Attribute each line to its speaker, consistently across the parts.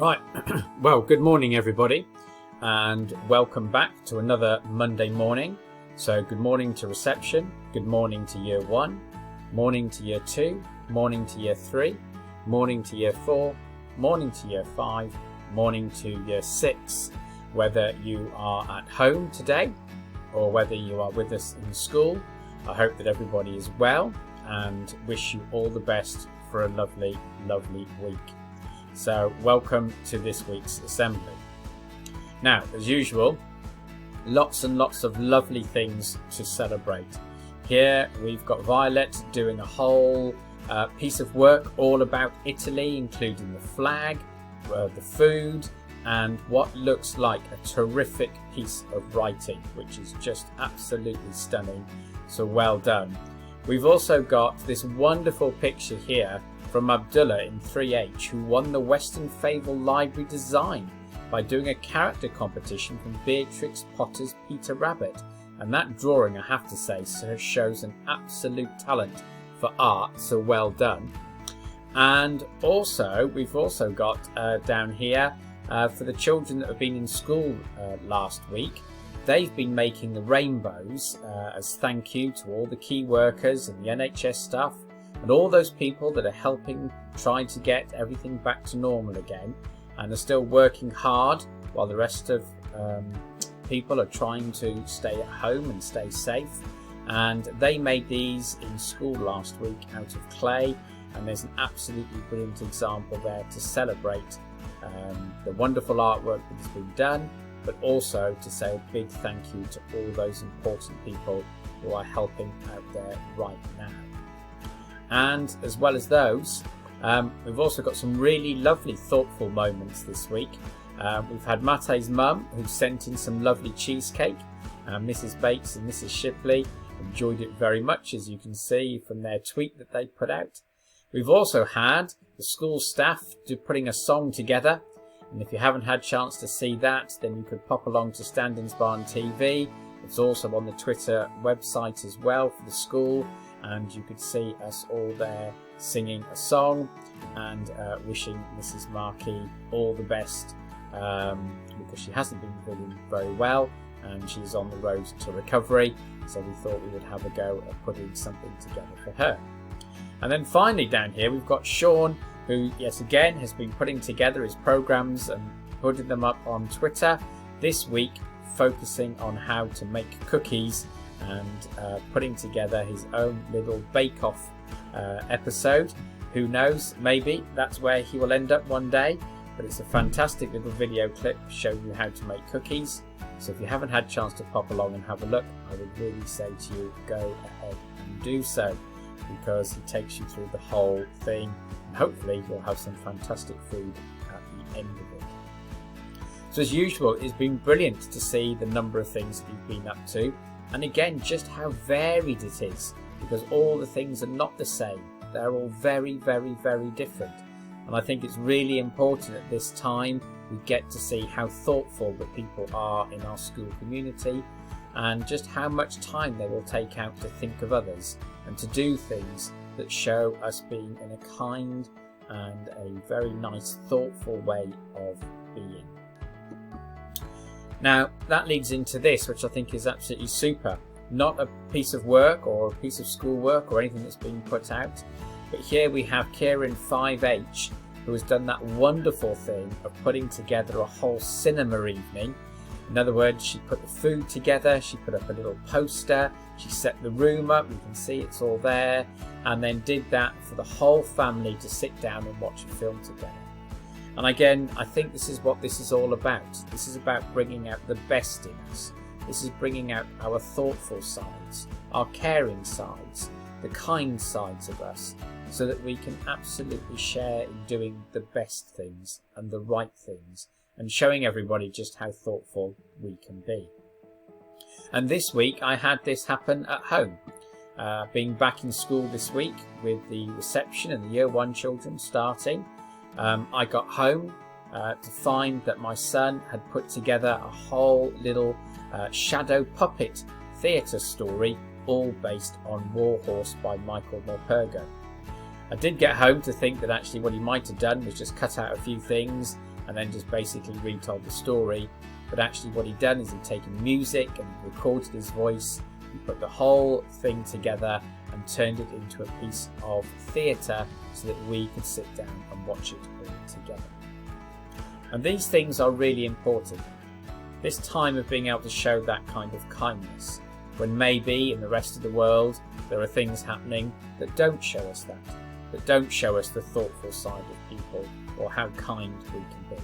Speaker 1: Right, well, good morning everybody, and welcome back to another Monday morning. So good morning to reception, good morning to year 1, morning to year 2, morning to year 3, morning to year 4, morning to year 5, morning to year 6. Whether you are at home today or whether you are with us in school, I hope that everybody is well and wish you all the best for a lovely, lovely week. So welcome to this week's assembly. Now, as usual, lots and lots of lovely things to celebrate. Here we've got Violet doing a whole piece of work all about Italy, including the flag, the food, and what looks like a terrific piece of writing, which is just absolutely stunning. So well done. We've also got this wonderful picture here from Abdullah in 3H, who won the Western Fable Library Design by doing a character competition from Beatrix Potter's Peter Rabbit. And that drawing, I have to say, shows an absolute talent for art, so well done. And also, we've also got down here, for the children that have been in school last week, they've been making the rainbows as thank you to all the key workers and the NHS staff and all those people that are helping try to get everything back to normal again and are still working hard while the rest of people are trying to stay at home and stay safe. And they made these in school last week out of clay, and there's an absolutely brilliant example there to celebrate the wonderful artwork that has been done, but also to say a big thank you to all those important people who are helping out there right now. And as well as those, we've also got some really lovely thoughtful moments this week. We've had Mate's mum, who sent in some lovely cheesecake. Mrs Bates and Mrs Shipley enjoyed it very much, as you can see from their tweet that they put out. We've also had the school staff putting a song together, and if you haven't had a chance to see that, then you could pop along to Standings Barn TV. It's also on the Twitter website as well for the school, and you could see us all there singing a song and wishing Mrs Markey all the best, because she hasn't been feeling very well and she's on the road to recovery, so we thought we would have a go at putting something together for her. And then finally down here we've got Sean, who yet again has been putting together his programs and putting them up on Twitter, this week focusing on how to make cookies and putting together his own little bake-off episode. Who knows, maybe that's where he will end up one day, but it's a fantastic little video clip showing you how to make cookies. So if you haven't had a chance to pop along and have a look, I would really say to you, go ahead and do so, because he takes you through the whole thing, and hopefully you'll have some fantastic food at the end of it. So as usual, it's been brilliant to see the number of things that you've been up to, and again just how varied it is, because all the things are not the same. They're all very, very, very different. And I think it's really important at this time we get to see how thoughtful the people are in our school community, and just how much time they will take out to think of others and to do things that show us being in a kind and a very nice, thoughtful way of being. Now that leads into this, which I think is absolutely super. Not a piece of work or a piece of schoolwork or anything that's been put out, but here we have Kieran 5H, who has done that wonderful thing of putting together a whole cinema evening. In other words, she put the food together, she put up a little poster, she set the room up, you can see it's all there, and then did that for the whole family to sit down and watch a film together. And again, I think this is what this is all about. This is about bringing out the best in us. This is bringing out our thoughtful sides, our caring sides, the kind sides of us, so that we can absolutely share in doing the best things and the right things, and showing everybody just how thoughtful we can be. And this week I had this happen at home. Being back in school this week with the reception and the year 1 children starting, I got home to find that my son had put together a whole little shadow puppet theatre story, all based on Warhorse by Michael Morpurgo. I did get home to think that actually what he might have done was just cut out a few things and then just basically retold the story. But actually what he'd done is he'd taken music and recorded his voice, he put the whole thing together and turned it into a piece of theatre so that we could sit down and watch it all together. And these things are really important. This time of being able to show that kind of kindness, when maybe in the rest of the world there are things happening that don't show us that don't show us the thoughtful side of people or how kind we can be.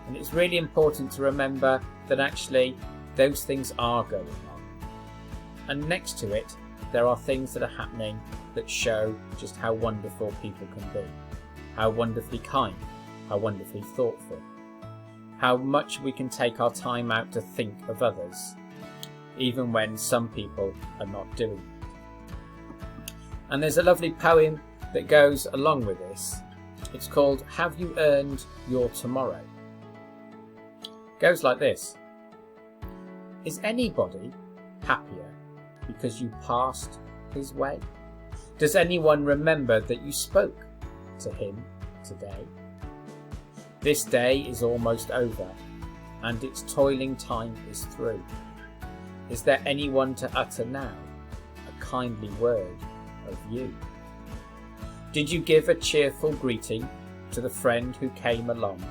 Speaker 1: And it's really important to remember that actually those things are going on. And next to it, there are things that are happening that show just how wonderful people can be, how wonderfully kind, how wonderfully thoughtful, how much we can take our time out to think of others, even when some people are not doing it. And there's a lovely poem that goes along with this. It's called Have You Earned Your Tomorrow? It goes like this. Is anybody happier because you passed his way? Does anyone remember that you spoke to him today? This day is almost over, and its toiling time is through. Is there anyone to utter now a kindly word of you? Did you give a cheerful greeting to the friend who came along,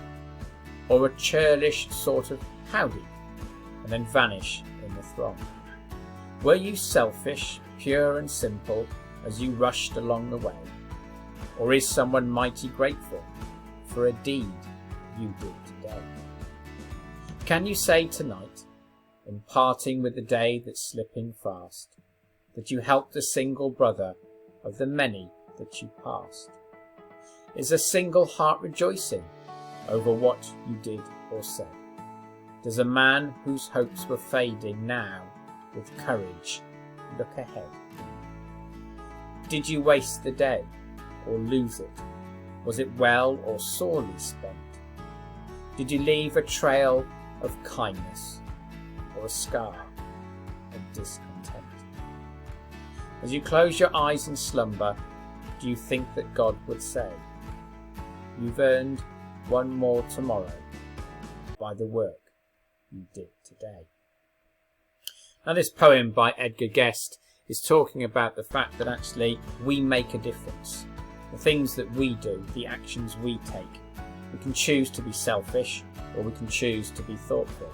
Speaker 1: or a churlish sort of howdy, and then vanish in the throng? Were you selfish, pure and simple, as you rushed along the way? Or is someone mighty grateful for a deed you did today? Can you say tonight, in parting with the day that's slipping fast, that you helped a single brother of the many that you passed? Is a single heart rejoicing over what you did or said? Does a man whose hopes were fading now with courage look ahead? Did you waste the day or lose it? Was it well or sorely spent? Did you leave a trail of kindness or a scar of discontent? As you close your eyes in slumber, do you think that God would say, you've earned one more tomorrow by the work you did today? Now, this poem by Edgar Guest is talking about the fact that actually we make a difference. The things that we do, the actions we take. We can choose to be selfish, or we can choose to be thoughtful.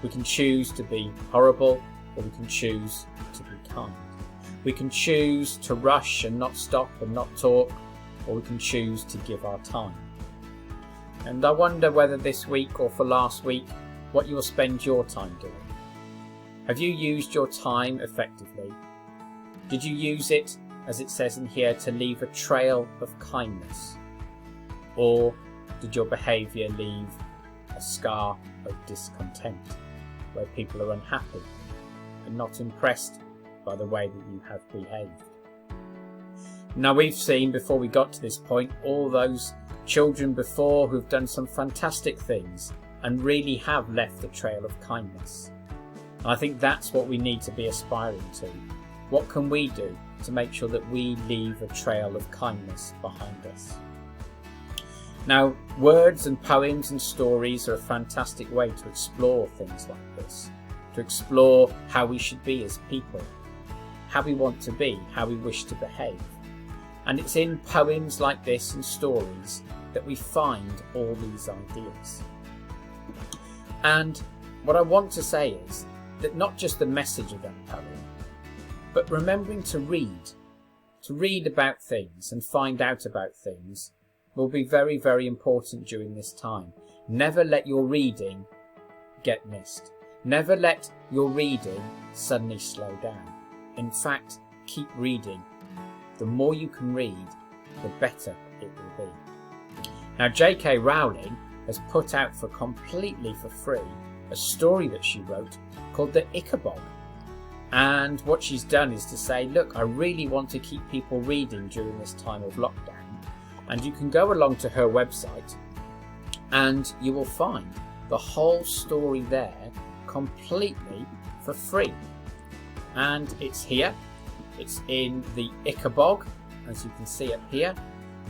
Speaker 1: We can choose to be horrible, or we can choose to be kind. We can choose to rush and not stop and not talk, or we can choose to give our time. And I wonder whether this week or for last week, what you will spend your time doing. Have you used your time effectively? Did you use it, as it says in here, to leave a trail of kindness? Or did your behaviour leave a scar of discontent, where people are unhappy and not impressed by the way that you have behaved? Now, we've seen, before we got to this point, all those children before who've done some fantastic things and really have left a trail of kindness. And I think that's what we need to be aspiring to. What can we do to make sure that we leave a trail of kindness behind us? Now, words and poems and stories are a fantastic way to explore things like this, to explore how we should be as people, how we want to be, how we wish to behave. And it's in poems like this and stories that we find all these ideas. And what I want to say is that not just the message of that poem, but remembering to read about things and find out about things will be very, very important during this time. Never let your reading get missed. Never let your reading suddenly slow down. In fact, keep reading. The more you can read, the better it will be. Now, J.K. Rowling has put out completely for free a story that she wrote called the Ichabob. And what she's done is to say, look, I really want to keep people reading during this time of lockdown. And you can go along to her website and you will find the whole story there completely for free. And it's here. It's in the Ichabob, as you can see up here.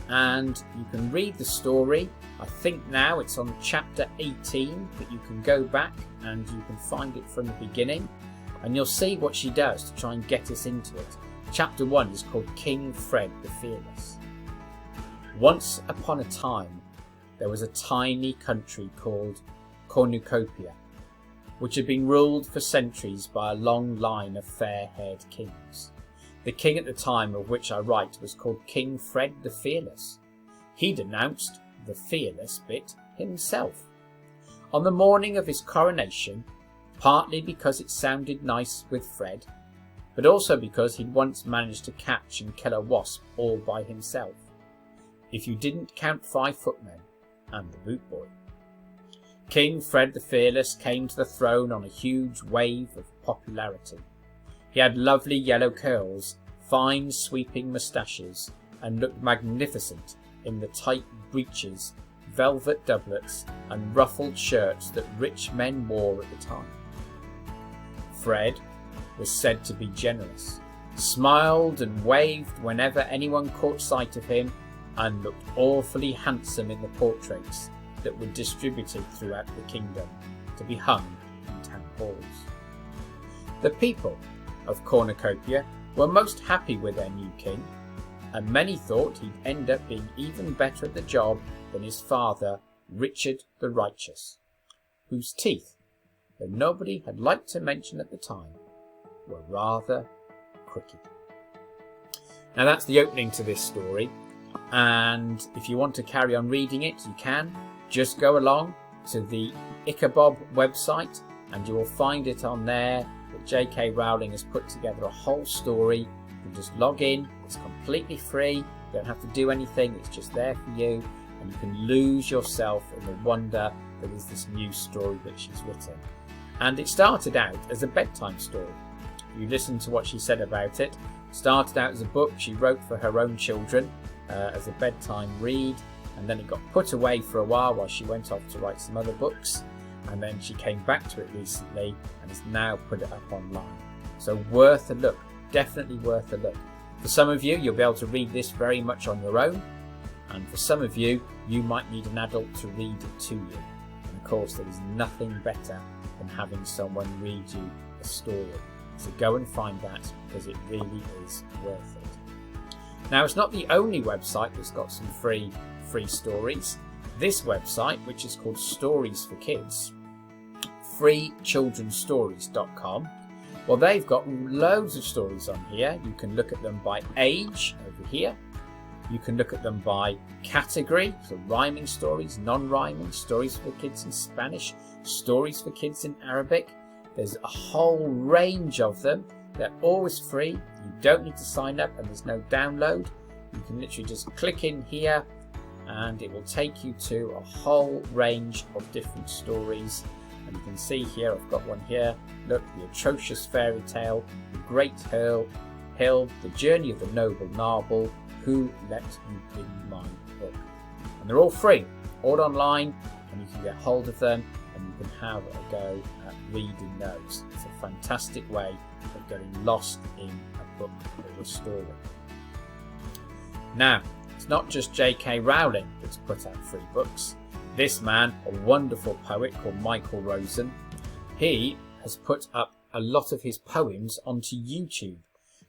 Speaker 1: and you can read the story. I think now it's on chapter 18, but you can go back and you can find it from the beginning, and you'll see what she does to try and get us into it. Chapter 1 is called King Fred the Fearless. Once upon a time, there was a tiny country called Cornucopia, which had been ruled for centuries by a long line of fair-haired kings. The king at the time of which I write was called King Fred the Fearless. He'd announced the fearless bit himself. On the morning of his coronation, partly because it sounded nice with Fred, but also because he'd once managed to catch and kill a wasp all by himself, if you didn't count 5 footmen and the boot boy. King Fred the Fearless came to the throne on a huge wave of popularity. He had lovely yellow curls, fine sweeping moustaches, and looked magnificent in the tight breeches, velvet doublets, and ruffled shirts that rich men wore at the time. Fred was said to be generous, smiled and waved whenever anyone caught sight of him, and looked awfully handsome in the portraits that were distributed throughout the kingdom to be hung in town halls. The people of Cornucopia were most happy with their new king, and many thought he'd end up being even better at the job than his father, Richard the Righteous, whose teeth, though nobody had liked to mention at the time, were rather crooked. Now that's the opening to this story, and if you want to carry on reading it, you can. Just go along to the Ichabob website and you will find it on there that J.K. Rowling has put together a whole story. You can just log in, it's completely free, you don't have to do anything, it's just there for you, and you can lose yourself in the wonder that is this new story that she's written. And it started out as a bedtime story. You listen to what she said about it. It started out as a book she wrote for her own children as a bedtime read, and then it got put away for a while she went off to write some other books, and then she came back to it recently and has now put it up online. So worth a look, definitely worth a look. For some of you, you'll be able to read this very much on your own, and for some of you, you might need an adult to read it to you. And of course, there is nothing better than having someone read you a story. So go and find that, because it really is worth it. Now, it's not the only website that's got some free stories. This website, which is called Stories for Kids, freechildrenstories.com, well, they've got loads of stories on here. You can look at them by age over here. You can look at them by category, so rhyming stories, non-rhyming, stories for kids in Spanish, stories for kids in Arabic. There's a whole range of them. They're always free. You don't need to sign up, and there's no download. You can literally just click in here and it will take you to a whole range of different stories. And you can see here, I've got one here. Look, The Atrocious Fairy Tale, The Great Hill, The Journey of the Noble Narble, Who Let You In My Book. And they're all free, all online, and you can get hold of them and you can have a go at reading those. It's a fantastic way of getting lost in a book or a story. Now, it's not just J.K. Rowling that's put out free books. This man, a wonderful poet called Michael Rosen, he has put up a lot of his poems onto YouTube.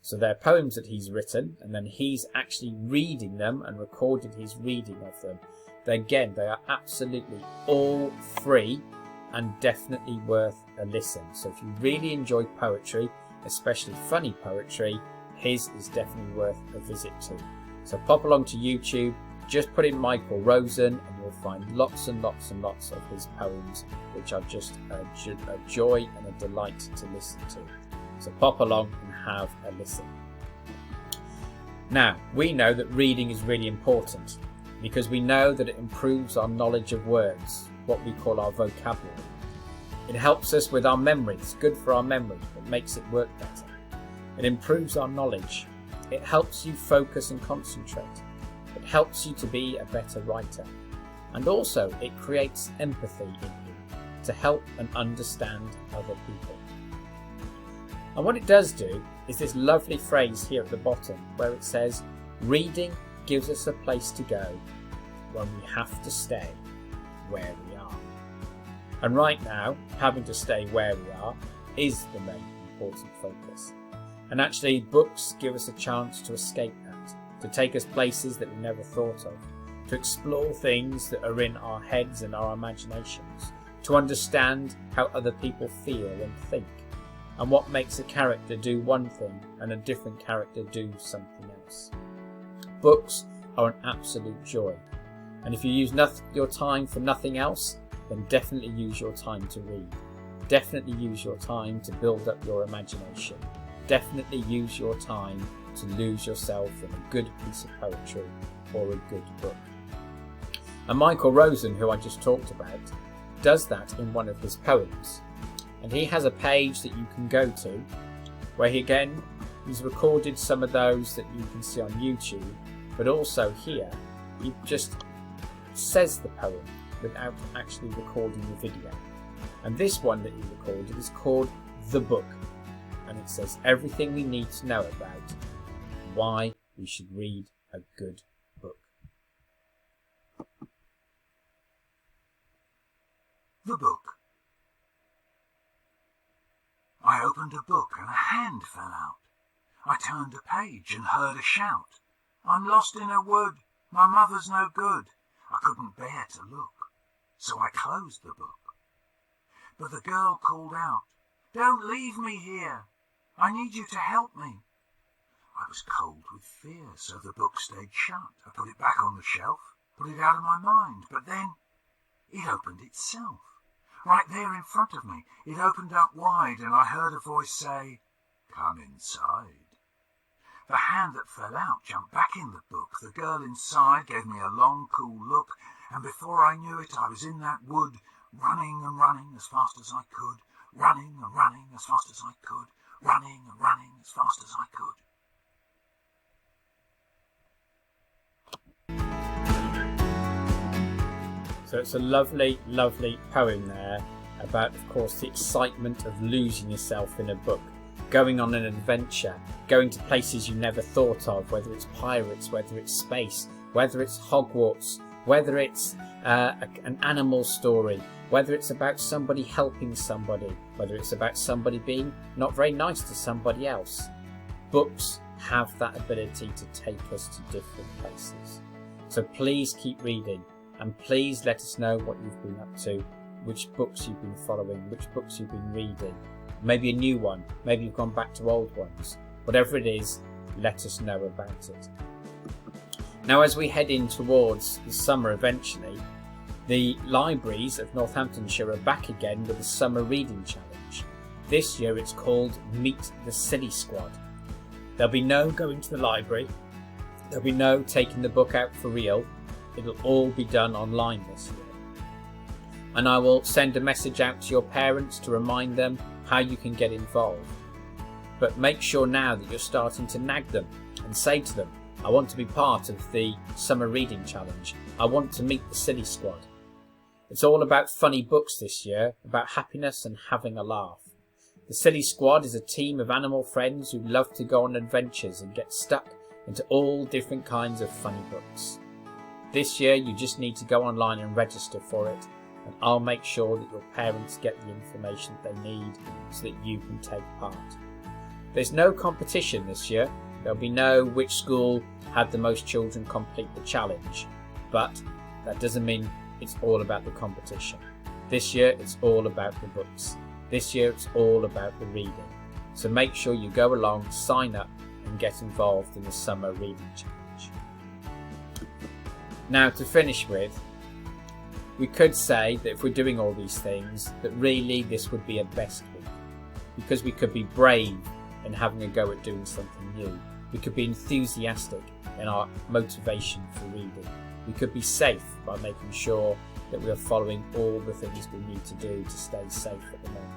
Speaker 1: So they're poems that he's written, and then he's actually reading them and recorded his reading of them. Again, they are absolutely all free and definitely worth a listen. So if you really enjoy poetry, especially funny poetry, his is definitely worth a visit to. So pop along to YouTube, just put in Michael Rosen, and you'll find lots and lots and lots of his poems, which are just a joy and a delight to listen to. So pop along and have a listen. Now, we know that reading is really important because we know that it improves our knowledge of words, what we call our vocabulary. It helps us with our memory. It's good for our memory. It makes it work better. It improves our knowledge. It helps you focus and concentrate. It helps you to be a better writer. And also, it creates empathy in you to help and understand other people. And what it does do is this lovely phrase here at the bottom where it says, reading gives us a place to go when we have to stay where we are. And right now, having to stay where we are is the main important focus. And actually, books give us a chance to escape that, to take us places that we never thought of, to explore things that are in our heads and our imaginations, to understand how other people feel and think, and what makes a character do one thing and a different character do something else. Books are an absolute joy, and if you use your time for nothing else, then definitely use your time to read. Definitely use your time to build up your imagination. Definitely use your time to lose yourself in a good piece of poetry or a good book. And Michael Rosen, who I just talked about, does that in one of his poems. And he has a page that you can go to where he's recorded some of those that you can see on YouTube, but also here he just says the poem without actually recording the video. And this one that he recorded is called The Book, and it says everything we need to know about why we should read a good book.
Speaker 2: The Book. I opened a book and a hand fell out. I turned a page and heard a shout. I'm lost in a wood, my mother's no good. I couldn't bear to look, so I closed the book. But the girl called out, don't leave me here, I need you to help me. I was cold with fear, so the book stayed shut. I put it back on the shelf, put it out of my mind, but then it opened itself. Right there in front of me, it opened up wide, and I heard a voice say, come inside. The hand that fell out jumped back in the book. The girl inside gave me a long, cool look, and before I knew it, I was in that wood, running and running as fast as I could, running and running as fast as I could, running and running as fast as I could.
Speaker 1: So it's a lovely, lovely poem there about, of course, the excitement of losing yourself in a book, going on an adventure, going to places you never thought of, whether it's pirates, whether it's space, whether it's Hogwarts, whether it's an animal story, whether it's about somebody helping somebody, whether it's about somebody being not very nice to somebody else. Books have that ability to take us to different places. So please keep reading, and please let us know what you've been up to, which books you've been following, which books you've been reading. Maybe a new one, maybe you've gone back to old ones. Whatever it is, let us know about it. Now, as we head in towards the summer eventually, the libraries of Northamptonshire are back again with a summer reading challenge. This year it's called Meet the Silly Squad. There'll be no going to the library, there'll be no taking the book out for real. It'll all be done online this year. And I will send a message out to your parents to remind them how you can get involved. But make sure now that you're starting to nag them and say to them, I want to be part of the summer reading challenge. I want to meet the Silly Squad. It's all about funny books this year, about happiness and having a laugh. The Silly Squad is a team of animal friends who love to go on adventures and get stuck into all different kinds of funny books. This year you just need to go online and register for it, and I'll make sure that your parents get the information they need so that you can take part. There's no competition this year. There'll be no which school had the most children complete the challenge, but that doesn't mean it's all about the competition. This year it's all about the books. This year it's all about the reading. So make sure you go along, sign up and get involved in the summer reading challenge. Now, to finish with, we could say that if we're doing all these things, that really this would be a best week, because we could be brave in having a go at doing something new. We could be enthusiastic in our motivation for reading. We could be safe by making sure that we are following all the things we need to do to stay safe at the moment.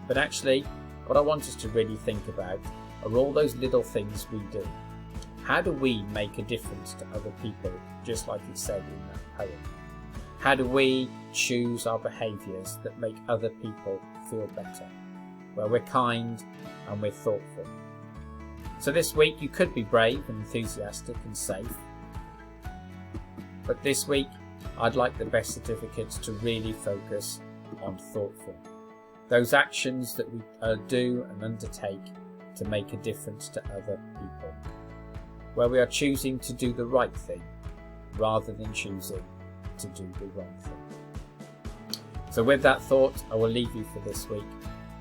Speaker 1: But actually, what I want us to really think about are all those little things we do. How do we make a difference to other people, just like it said in that poem? How do we choose our behaviours that make other people feel better, where we're kind and we're thoughtful? So this week you could be brave and enthusiastic and safe. But this week I'd like the best certificates to really focus on thoughtful. Those actions that we do and undertake to make a difference to other people. Where we are choosing to do the right thing rather than choosing to do the wrong thing. So with that thought, I will leave you for this week.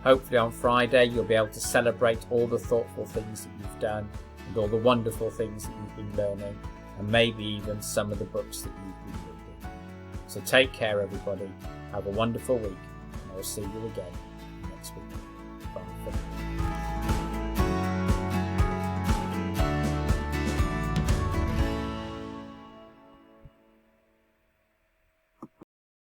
Speaker 1: Hopefully on Friday you'll be able to celebrate all the thoughtful things that you've done and all the wonderful things that you've been learning, and maybe even some of the books that you've been reading. So take care everybody, have a wonderful week, and I will see you again next week. Bye for now.